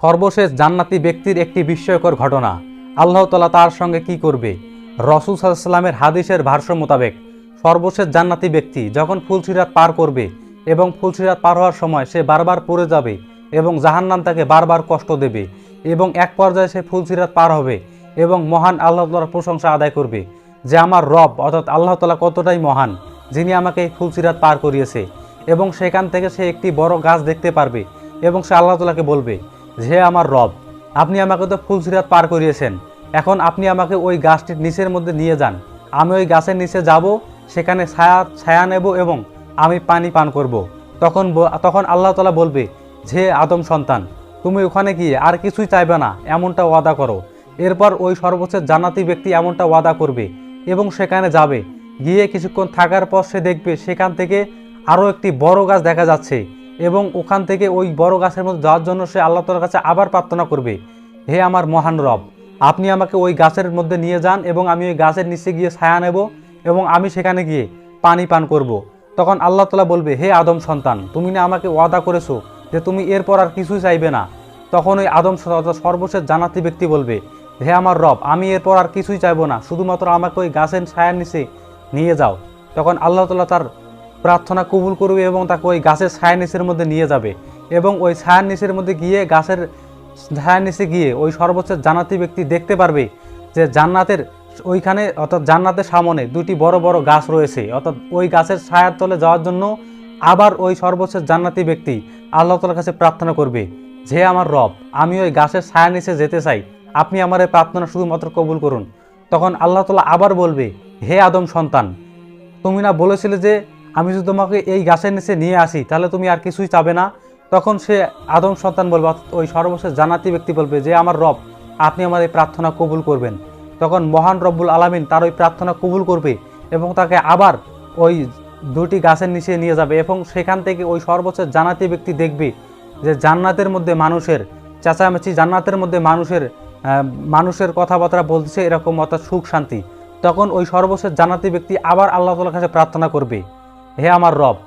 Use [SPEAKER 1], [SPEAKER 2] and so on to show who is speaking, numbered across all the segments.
[SPEAKER 1] সর্বশেষ জান্নাতি ব্যক্তির একটি বিস্ময়কর ঘটনা। আল্লাহ তাআলা তার সঙ্গে কি করবে? রাসূল সাল্লাল্লাহু আলাইহি ওয়াসাল্লামের হাদিসের ভাষ্য মোতাবেক সর্বশেষ জান্নাতি ব্যক্তি যখন ফুলসিরাত পার করবে এবং ফুলসিরাত পার হওয়ার সময় সে বারবার পড়ে যাবে এবং জাহান্নাম তাকে বারবার কষ্ট দেবে এবং এক পর্যায়ে সে ফুলসিরাত পার হবে এবং মহান আল্লাহ তাআলার প্রশংসা আদায় করবে যে আমার রব অর্থাৎ আল্লাহ তাআলা কতটাই মহান, যিনি আমাকে এই ফুলসিরাত পার করিয়েছে। এবং সেখান থেকে সে একটি বড় গাছ দেখতে পারবে এবং সে আল্লাহ তাআলাকে বলবে যে আমার রব, আপনি আমাকে তো ফুলসিরাত পার করিয়েছেন, এখন আপনি আমাকে ওই গাছটির নিচের মধ্যে নিয়ে যান। আমি ওই গাছের নিচে যাব, সেখানে ছায়া নেব এবং আমি পানি পান করব। তখন আল্লাহ তাআলা বলবে যে আদম সন্তান, তুমি ওখানে গিয়ে আর কিছুই চাইবে না, এমনটা ওয়াদা করো। এরপর ওই সর্বশেষ জান্নাতি ব্যক্তি এমনটা ওয়াদা করবে এবং সেখানে যাবে। গিয়ে কিছুক্ষণ থাকার পর সে দেখবে সেখান থেকে আরও একটি বড় গাছ দেখা যাচ্ছে এবং ওখান থেকে ওই বড় গাছের মধ্যে যাওয়ার জন্য সে আল্লাহ তাআলার কাছে আবার প্রার্থনা করবে, হে আমার মহান রব, আপনি আমাকে ওই গাছের মধ্যে নিয়ে যান এবং আমি ওই গাছের নিচে গিয়ে ছায়া নেব এবং আমি সেখানে গিয়ে পানি পান করব। তখন আল্লাহ তাআলা বলবে, হে আদম সন্তান, তুমি না আমাকে ওয়াদা করেছো যে তুমি এরপর আর কিছুই চাইবে না। তখন ওই আদম সর্বশেষ জান্নাতি ব্যক্তি বলবে, হে আমার রব, আমি এরপর আর কিছুই চাইবো না, শুধুমাত্র আমাকে ওই গাছের ছায়ার নিচে নিয়ে যাও। তখন আল্লাহ তাআলা তার প্রার্থনা কবুল করবে এবং তাকে ওই গাছের ছায়ার নিচের মধ্যে নিয়ে যাবে এবং ওই ছায়ার নিচের মধ্যে গিয়ে গাছের ছায়ার নিচে গিয়ে ওই সর্বশেষ জান্নাতি ব্যক্তি দেখতে পারবে যে জান্নাতের ওইখানে অর্থাৎ জান্নাতের সামনে দুটি বড় বড় গাছ রয়েছে। অর্থাৎ ওই গাছের ছায়ার তলে যাওয়ার জন্য আবার ওই সর্বশেষ জান্নাতি ব্যক্তি আল্লাহ তাআলার কাছে প্রার্থনা করবে যে আমার রব, আমি ওই গাছের ছায়ার নিচে যেতে চাই, আপনি আমার এই প্রার্থনা শুধুমাত্র কবুল করুন। তখন আল্লাহ তাআলা আবার বলবে, হে আদম সন্তান, তুমি না বলেছিলে যে আমি যদি তোমাকে এই গাছের নিচে নিয়ে আসি তাহলে তুমি আর কিছুই চাবে না? তখন সে আদম সন্তান বলবে, ওই সর্বশেষ জান্নাতি ব্যক্তি বলবে যে আমার রব, আপনি আমার এই প্রার্থনা কবুল করবেন। তখন মহান রব্বুল আলামিন তার ওই প্রার্থনা কবুল করবে এবং তাকে আবার ওই দুটি গাছের নিচে নিয়ে যাবে এবং সেখান থেকে ওই সর্বশেষ জান্নাতি ব্যক্তি দেখবে যে জান্নাতের মধ্যে মানুষের চেঁচামেচি, জান্নাতের মধ্যে মানুষের কথাবার্তা বলছে এরকম, অর্থাৎ সুখ শান্তি। তখন ওই সর্বশেষ জান্নাতি ব্যক্তি আবার আল্লাহ তাআলার কাছে প্রার্থনা করবে, হে আমার রব,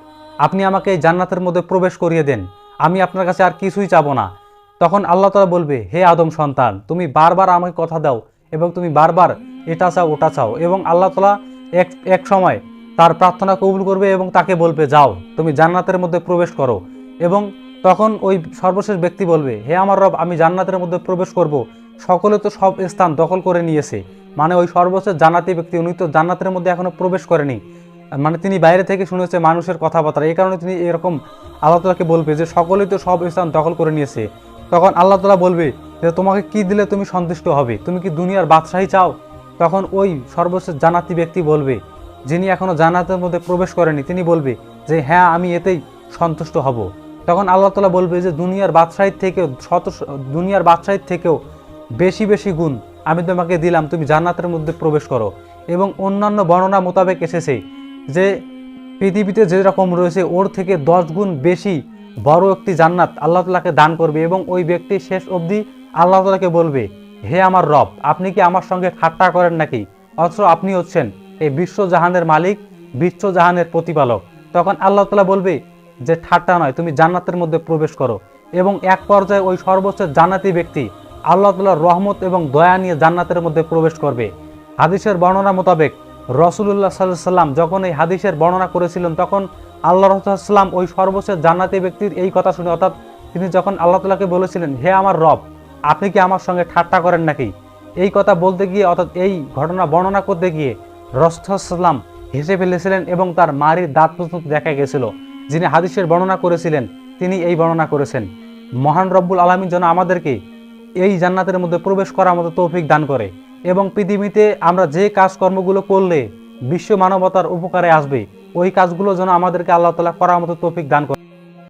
[SPEAKER 1] আপনি আমাকে এই জান্নাতের মধ্যে প্রবেশ করিয়ে দেন, আমি আপনার কাছে আর কিছুই চাবো না। তখন আল্লাহ তাআলা বলবে, হে আদম সন্তান, তুমি বারবার আমাকে কথা দাও এবং তুমি বারবার এটা চাও ওটা চাও এবং আল্লাহ তাআলা এক সময় তার প্রার্থনা কবুল করবে এবং তাকে বলবে, যাও তুমি জান্নাতের মধ্যে প্রবেশ করো। এবং তখন ওই সর্বশেষ ব্যক্তি বলবে, হে আমার রব, আমি জান্নাতের মধ্যে প্রবেশ করব, সকলে তো সব স্থান দখল করে নিয়েছে। মানে ওই সর্বশেষ জান্নাতি ব্যক্তি উনি তো জান্নাতের মধ্যে এখনো প্রবেশ করেনি, মানে তিনি বাইরে থেকে শুনেছে মানুষের কথাবার্তা, এই কারণে তিনি এরকম আল্লাহ তাআলাকে বলবে যে সকলেই তো সব স্থান দখল করে নিয়েছে। তখন আল্লাহ তাআলা বলবে যে তোমাকে কি দিলে তুমি সন্তুষ্ট হবে, তুমি কি দুনিয়ার বাদশাহী চাও? তখন ওই সর্বশেষ জান্নাতি ব্যক্তি বলবে, যিনি এখনো জান্নাতের মধ্যে প্রবেশ করেনি, তিনি বলবে যে হ্যাঁ, আমি এতেই সন্তুষ্ট হব। তখন আল্লাহ তাআলা বলবে যে দুনিয়ার বাদশাহীর থেকেও বেশি বেশি গুণ আমি তোমাকে দিলাম, তুমি জান্নাতের মধ্যে প্রবেশ করো। এবং অন্যান্য বর্ণনা মোতাবেক এসেছে যে পৃথিবীতে যেরকম রয়েছে ওর থেকে 10 গুণ বেশি বড় একটি জান্নাত আল্লাহ তাআলাকে দান করবে এবং ওই ব্যক্তি শেষ অবধি আল্লাহ তাআলাকে বলবে, হে আমার রব, আপনি কি আমার সঙ্গে ঠাট্টা করেন নাকি? অথচ আপনি হচ্ছেন এই বিশ্বজাহানের মালিক, বিশ্বজাহানের প্রতিপালক। তখন আল্লাহ তাআলা বলবে যে ঠাট্টা নয়, তুমি জান্নাতের মধ্যে প্রবেশ করো। এবং এক পর্যায়ে ওই সর্বশেষ জান্নাতি ব্যক্তি আল্লাহ তাআলার রহমত এবং দয়া নিয়ে জান্নাতের মধ্যে প্রবেশ করবে। হাদিসের বর্ণনা মোতাবেক রাসূলুল্লাহ সাল্লাল্লাহু আলাইহি ওয়াসাল্লাম যখন এই হাদিসের বর্ণনা করেছিলেন তখন আল্লাহ রাসূল সাল্লাল্লাহু আলাইহি ওয়াসাল্লাম ওই সর্বশেষ জান্নাতি ব্যক্তির এই কথা শুনে, অর্থাৎ তিনি যখন আল্লাহ তাআলাকে বলেছিলেন, হে আমার রব, আপনি কি আমার সঙ্গে ঠাট্টা করেন নাকি, এই কথা বলতে গিয়ে অর্থাৎ এই ঘটনা বর্ণনা করতে গিয়ে রাসূল সাল্লাল্লাহু আলাইহি ওয়াসাল্লাম হেসে ফেলেছিলেন এবং তার মারির দাঁত পর্যন্ত দেখা গেছিল। যিনি হাদিসের বর্ণনা করেছিলেন তিনি এই বর্ণনা করেছেন। মহান রব্বুল আলামিন যেন আমাদেরকে এই জান্নাতের মধ্যে প্রবেশ করার মতো তৌফিক দান করে এবং পৃথিবীতে আমরা যে কাজকর্মগুলো করলে বিশ্ব মানবতার উপকারে আসবে ওই কাজগুলো যেন আমাদেরকে আল্লাহ তাআলা করার মতো তৌফিক দান করে।